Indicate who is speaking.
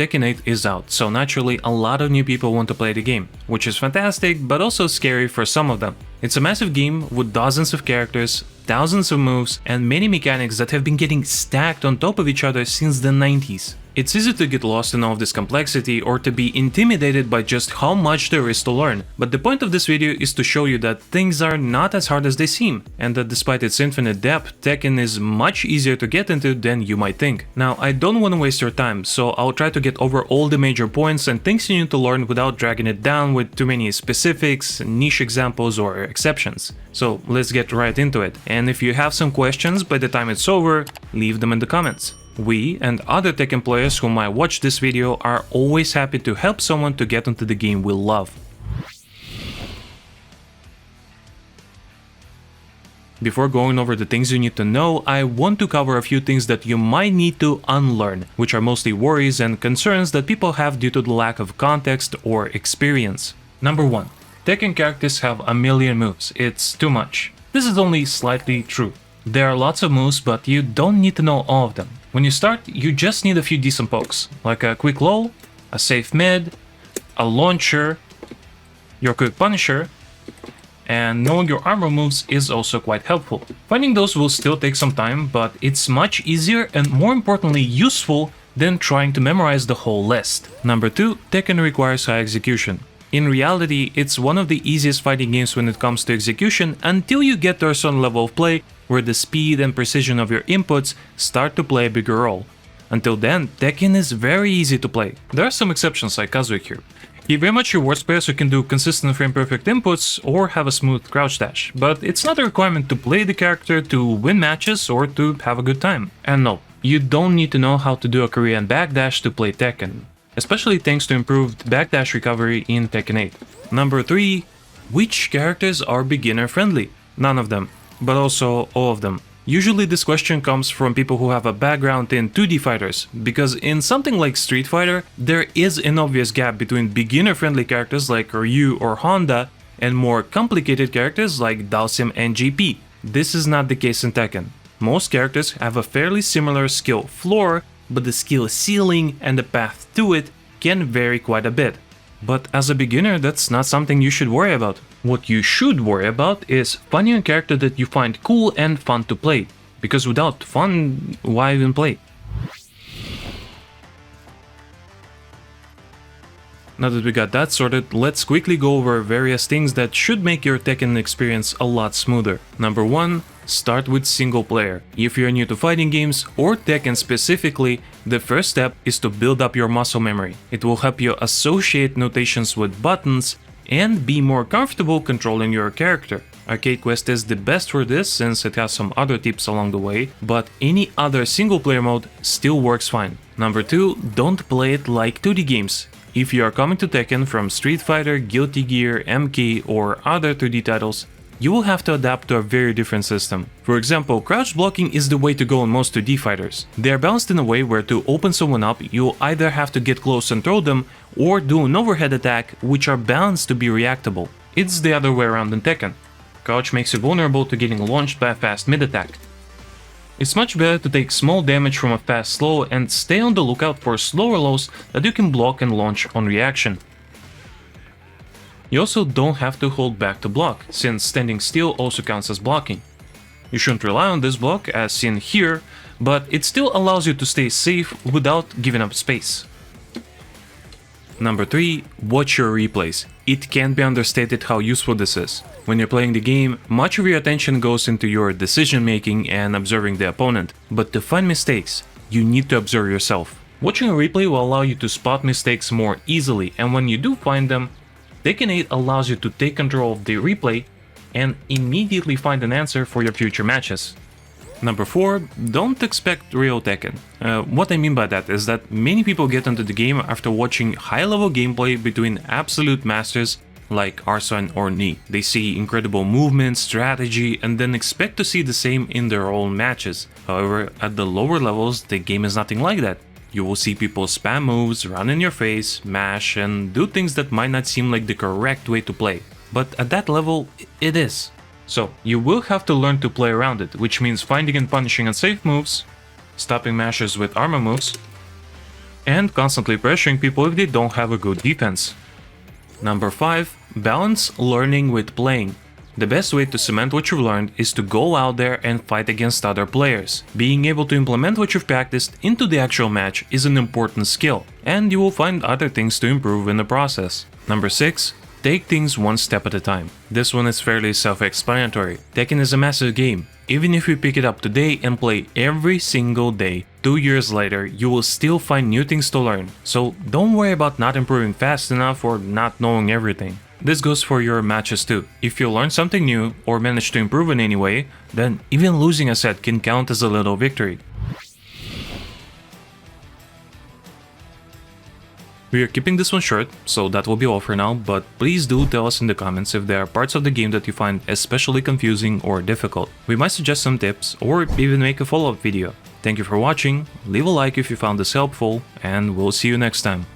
Speaker 1: Tekken 8 is out, so naturally a lot of new people want to play the game, which is fantastic but also scary for some of them. It's a massive game with dozens of characters, thousands of moves, and many mechanics that have been getting stacked on top of each other since the 90s. It's easy to get lost in all of this complexity or to be intimidated by just how much there is to learn, but the point of this video is to show you that things are not as hard as they seem, and that despite its infinite depth, Tekken is much easier to get into than you might think. Now, I don't want to waste your time, so I'll try to get over all the major points and things you need to learn without dragging it down with too many specifics, niche examples, or exceptions. So let's get right into it, and if you have some questions by the time it's over, leave them in the comments. We and other Tekken players who might watch this video are always happy to help someone to get into the game we love. Before going over the things you need to know, I want to cover a few things that you might need to unlearn, which are mostly worries and concerns that people have due to the lack of context or experience. Number 1. Tekken characters have a million moves. It's too much. This is only slightly true. There are lots of moves, but you don't need to know all of them. When you start, you just need a few decent pokes, like a quick low, a safe mid, a launcher, your quick punisher, and knowing your armor moves is also quite helpful. Finding those will still take some time, but it's much easier and more importantly useful than trying to memorize the whole list. Number 2, Tekken requires high execution. In reality, it's one of the easiest fighting games when it comes to execution until you get to a certain level of play where the speed and precision of your inputs start to play a bigger role. Until then, Tekken is very easy to play. There are some exceptions like Kazuya here. He very much rewards players who can do consistent frame-perfect inputs or have a smooth crouch dash, but it's not a requirement to play the character to win matches or to have a good time. And no, you don't need to know how to do a Korean backdash to play Tekken, especially thanks to improved backdash recovery in Tekken 8. Number 3. Which characters are beginner-friendly? None of them, but also all of them. Usually this question comes from people who have a background in 2D fighters, because in something like Street Fighter, there is an obvious gap between beginner-friendly characters like Ryu or Honda and more complicated characters like Dhalsim and JP. This is not the case in Tekken. Most characters have a fairly similar skill floor, but the skill ceiling and the path to it can vary quite a bit. But as a beginner, that's not something you should worry about. What you should worry about is finding a character that you find cool and fun to play, because without fun, why even play? Now that we got that sorted, let's quickly go over various things that should make your Tekken experience a lot smoother. Number 1. Start with single player. If you're new to fighting games, or Tekken specifically, the first step is to build up your muscle memory. It will help you associate notations with buttons and be more comfortable controlling your character. Arcade Quest is the best for this since it has some other tips along the way, but any other single player mode still works fine. Number 2, don't play it like 2D games. If you are coming to Tekken from Street Fighter, Guilty Gear, MK or other 2D titles, you will have to adapt to a very different system. For example, crouch blocking is the way to go in most 2D fighters. They are balanced in a way where to open someone up, you'll either have to get close and throw them, or do an overhead attack, which are balanced to be reactable. It's the other way around in Tekken. Crouch makes you vulnerable to getting launched by a fast mid attack. It's much better to take small damage from a fast slow and stay on the lookout for slower lows that you can block and launch on reaction. You also don't have to hold back to block, since standing still also counts as blocking. You shouldn't rely on this block, as seen here, but it still allows you to stay safe without giving up space. Number 3. Watch your replays. It can't be understated how useful this is. When you're playing the game, much of your attention goes into your decision making and observing the opponent, but to find mistakes, you need to observe yourself. Watching a replay will allow you to spot mistakes more easily, and when you do find them, Tekken 8 allows you to take control of the replay and immediately find an answer for your future matches. Number 4. Don't expect real Tekken. What I mean by that is that many people get into the game after watching high-level gameplay between absolute masters like Arslan or Ni. They see incredible movement, strategy, and then expect to see the same in their own matches. However, at the lower levels, the game is nothing like that. You will see people spam moves, run in your face, mash, and do things that might not seem like the correct way to play. But at that level, it is. So, you will have to learn to play around it, which means finding and punishing unsafe moves, stopping mashers with armor moves, and constantly pressuring people if they don't have a good defense. Number 5. Balance learning with playing. The best way to cement what you've learned is to go out there and fight against other players. Being able to implement what you've practiced into the actual match is an important skill, and you will find other things to improve in the process. Number 6. Take things one step at a time. This one is fairly self-explanatory. Tekken is a massive game. Even if you pick it up today and play every single day, 2 years later, you will still find new things to learn. So don't worry about not improving fast enough or not knowing everything. This goes for your matches too. If you learn something new or manage to improve in any way, then even losing a set can count as a little victory. We are keeping this one short, so that will be all for now, but please do tell us in the comments if there are parts of the game that you find especially confusing or difficult. We might suggest some tips or even make a follow-up video. Thank you for watching, leave a like if you found this helpful, and we'll see you next time.